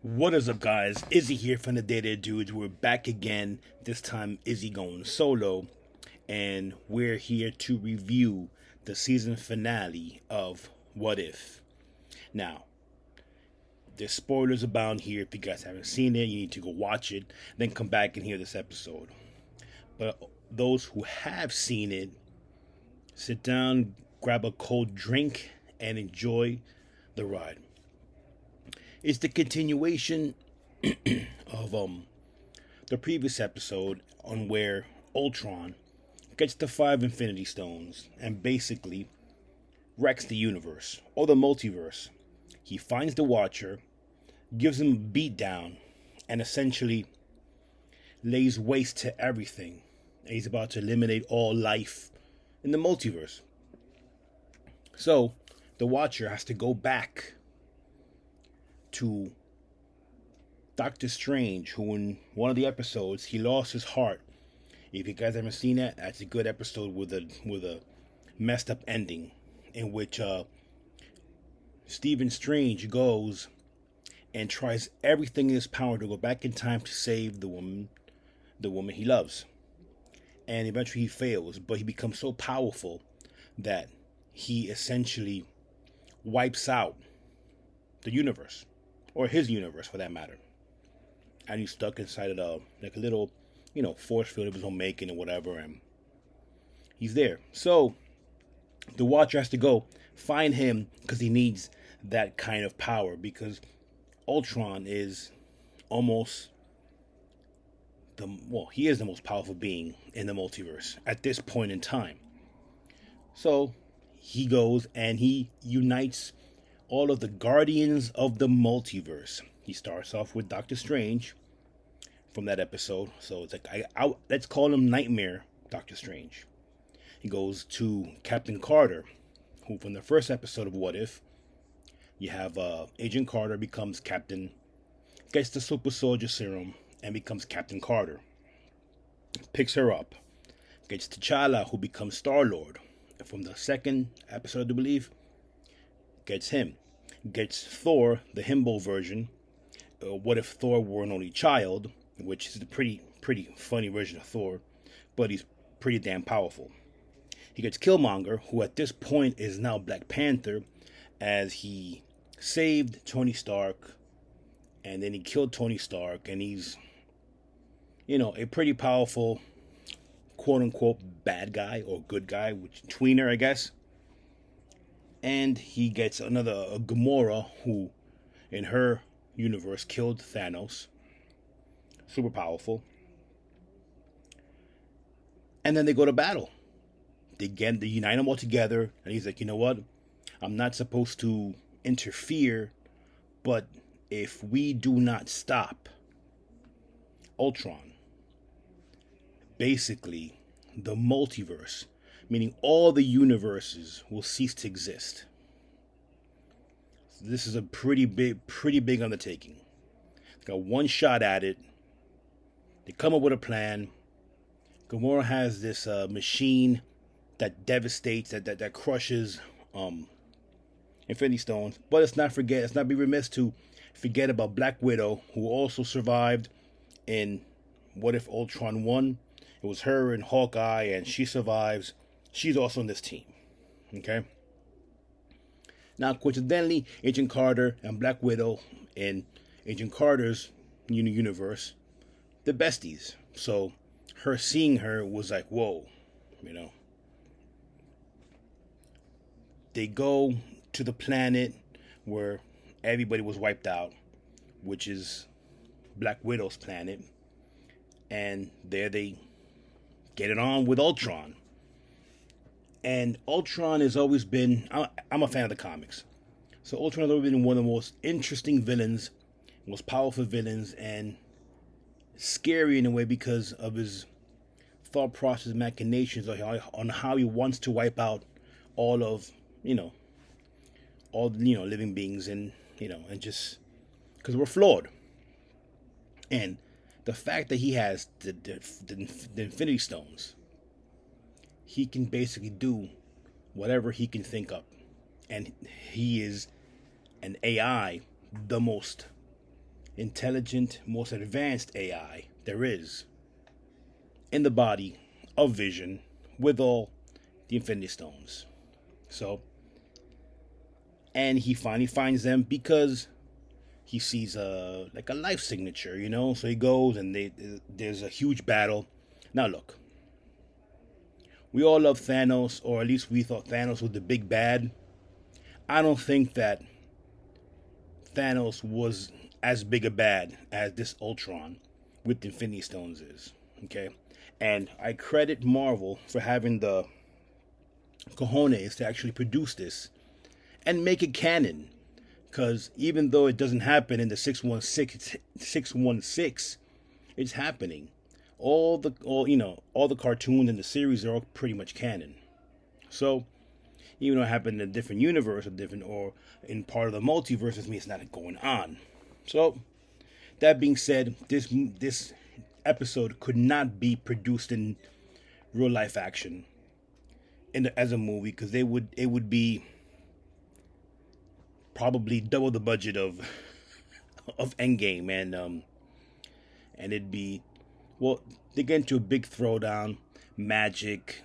What is up, guys? Izzy here from the Data Dudes. We're back again. This time, Izzy going solo, and we're here to review the season finale of What If. Now, there's spoilers abound here. If you guys haven't seen it, you need to go watch it, then come back and hear this episode. But those who have seen it, sit down, grab a cold drink, and enjoy the ride. It's the continuation of the previous episode on where Ultron gets the 5 Infinity Stones and basically wrecks the universe or the multiverse. He finds the Watcher, gives him a beatdown, and essentially lays waste to everything. And he's about to eliminate all life in the multiverse. So the Watcher has to go back to Doctor Strange, who in one of the episodes he lost his heart. If you guys haven't seen that, that's a good episode with a messed up ending, in which Stephen Strange goes and tries everything in his power to go back in time to save the woman he loves, and eventually he fails. But he becomes so powerful that he essentially wipes out the universe, or his universe for that matter. And he's stuck inside of like a little, force field of his own making or whatever, and he's there. So the Watcher has to go find him because he needs that kind of power, because Ultron is almost he is the most powerful being in the multiverse at this point in time. So he goes and he unites all of the Guardians of the Multiverse. He starts off with Doctor Strange from that episode. So it's like, let's call him Nightmare Doctor Strange. He goes to Captain Carter, who from the first episode of What If, you have Agent Carter becomes Captain, gets the Super Soldier Serum, and becomes Captain Carter. Picks her up. Gets T'Challa, who becomes Star-Lord. From the second episode, I believe, gets him. Gets Thor, the himbo version. What if Thor were an only child? Which is a pretty funny version of Thor, but he's pretty damn powerful. He gets Killmonger, who at this point is now Black Panther, as he saved Tony Stark, and then he killed Tony Stark, and he's, a pretty powerful, quote-unquote, bad guy, or good guy, which tweener, I guess. And he gets a Gamora, who in her universe killed Thanos. Super powerful. And then they go to battle. They unite them all together. And he's like, you know what? I'm not supposed to interfere, but if we do not stop Ultron, basically the multiverse, meaning all the universes, will cease to exist. So this is a pretty big undertaking. They got one shot at it. They come up with a plan. Gamora has this machine that devastates, that crushes Infinity Stones. But let's not be remiss to forget about Black Widow, who also survived in What If Ultron 1. It was her and Hawkeye, and she survives. She's also in this team. Okay? Now, coincidentally, Agent Carter and Black Widow in Agent Carter's universe, the besties. So, seeing her was like, whoa, They go to the planet where everybody was wiped out, which is Black Widow's planet. And there they get it on with Ultron. And Ultron has always been, I'm a fan of the comics. So Ultron has always been one of the most interesting villains, most powerful villains, and scary in a way because of his thought process, machinations on how he wants to wipe out all of, living beings, and, and just because we're flawed. And the fact that he has the Infinity Stones, he can basically do whatever he can think up. And he is an AI, the most intelligent, most advanced AI there is in the body of Vision with all the Infinity Stones. So, and he finally finds them because he sees a life signature, you know. So he goes and there's a huge battle. Now look, we all love Thanos, or at least we thought Thanos was the big bad. I don't think that Thanos was as big a bad as this Ultron with the Infinity Stones is. Okay, and I credit Marvel for having the cojones to actually produce this and make it canon. Because even though it doesn't happen in the 616, it's happening. All the cartoons and the series are all pretty much canon. So even though it happened in a different universe, or in part of the multiverse, doesn't mean it's not going on. So that being said, this episode could not be produced in real life action as a movie, because it would be probably double the budget of Endgame, and it'd be, well, they get into a big throwdown, magic,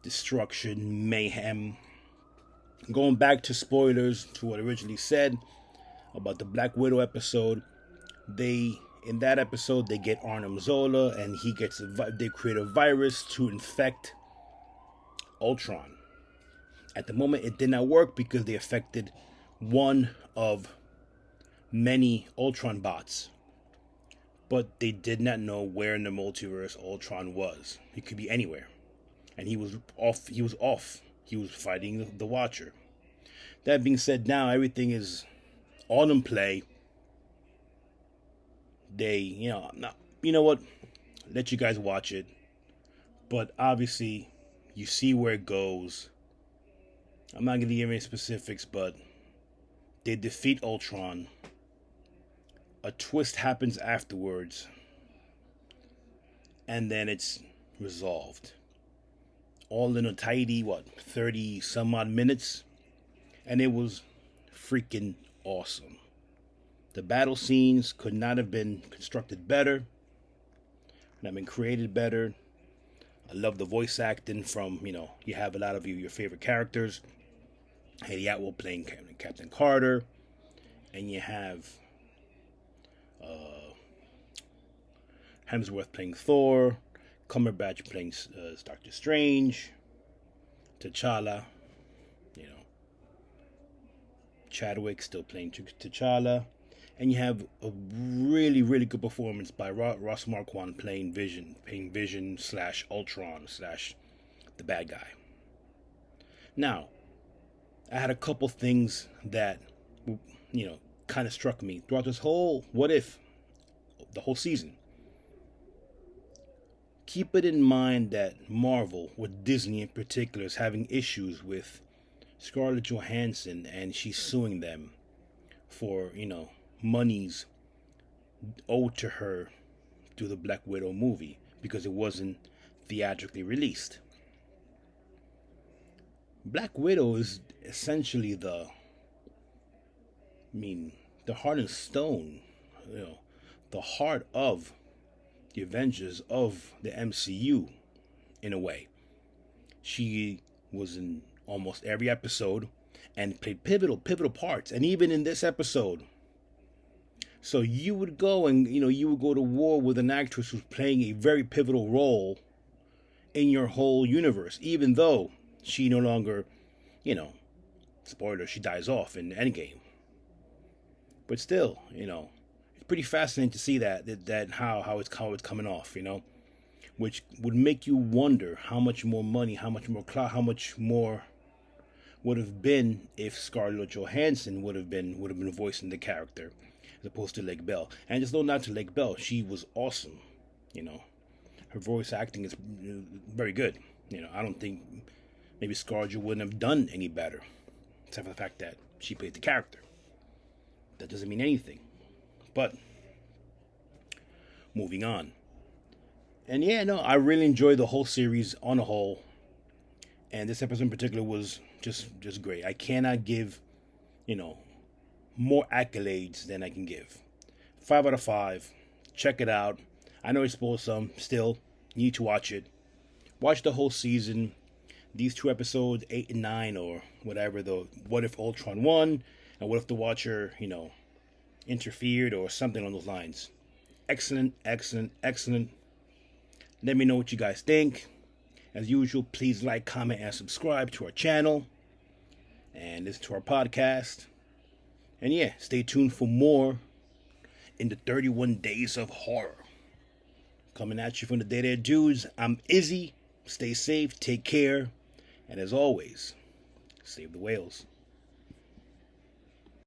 destruction, mayhem. Going back to spoilers to what I originally said about the Black Widow episode, in that episode they get Arnim Zola, and they create a virus to infect Ultron. At the moment, it did not work because they affected one of many Ultron bots. But they did not know where in the multiverse Ultron was. He could be anywhere. And he was off. He was fighting the Watcher. That being said, now everything is all in play. You know what? Let you guys watch it. But obviously, you see where it goes. I'm not going to give any specifics, but they defeat Ultron. A twist happens afterwards. And then it's resolved. All in a tidy, 30 some odd minutes. And it was freaking awesome. The battle scenes could not have been constructed better. Could have been created better. I love the voice acting from, you have a lot of your favorite characters. Hayley Atwell playing Captain Carter. And you have Hemsworth playing Thor. Cumberbatch playing Doctor Strange. T'Challa. Chadwick still playing T'Challa. And you have a really, really good performance by Ross Marquand playing Vision / Ultron / the bad guy. Now, I had a couple things that, kind of struck me throughout this whole the whole season. Keep it in mind that Marvel, with Disney in particular, is having issues with Scarlett Johansson, and she's suing them for, monies owed to her through the Black Widow movie because it wasn't theatrically released. Black Widow is essentially the heart and stone, the heart of the Avengers, of the MCU, in a way. She was in almost every episode and played pivotal parts, and even in this episode. So you would go to war with an actress who's playing a very pivotal role in your whole universe, even though she no longer, spoiler, she dies off in Endgame. But still, it's pretty fascinating to see that how it's coming off, which would make you wonder how much more money, how much more clout, how much more would have been if Scarlett Johansson would have been voicing the character as opposed to Lake Bell. And just not to Lake Bell, she was awesome. Her voice acting is very good. I don't think maybe Scarlett wouldn't have done any better, except for the fact that she played the character. That doesn't mean anything. But moving on. And I really enjoyed the whole series on a whole. And this episode in particular was just great. I cannot give, more accolades than I can give 5 out of 5. Check it out. I know I spoiled some. Still, you need to watch it. Watch the whole season. These 2 episodes, 8 and 9, or whatever. The what if Ultron won, and what if the Watcher, interfered, or something on those lines. Excellent, excellent, excellent. Let me know what you guys think. As usual, please like, comment, and subscribe to our channel. And listen to our podcast. And yeah, stay tuned for more in the 31 Days of Horror. Coming at you from the Day There Dudes, I'm Izzy. Stay safe, take care, and as always, save the whales.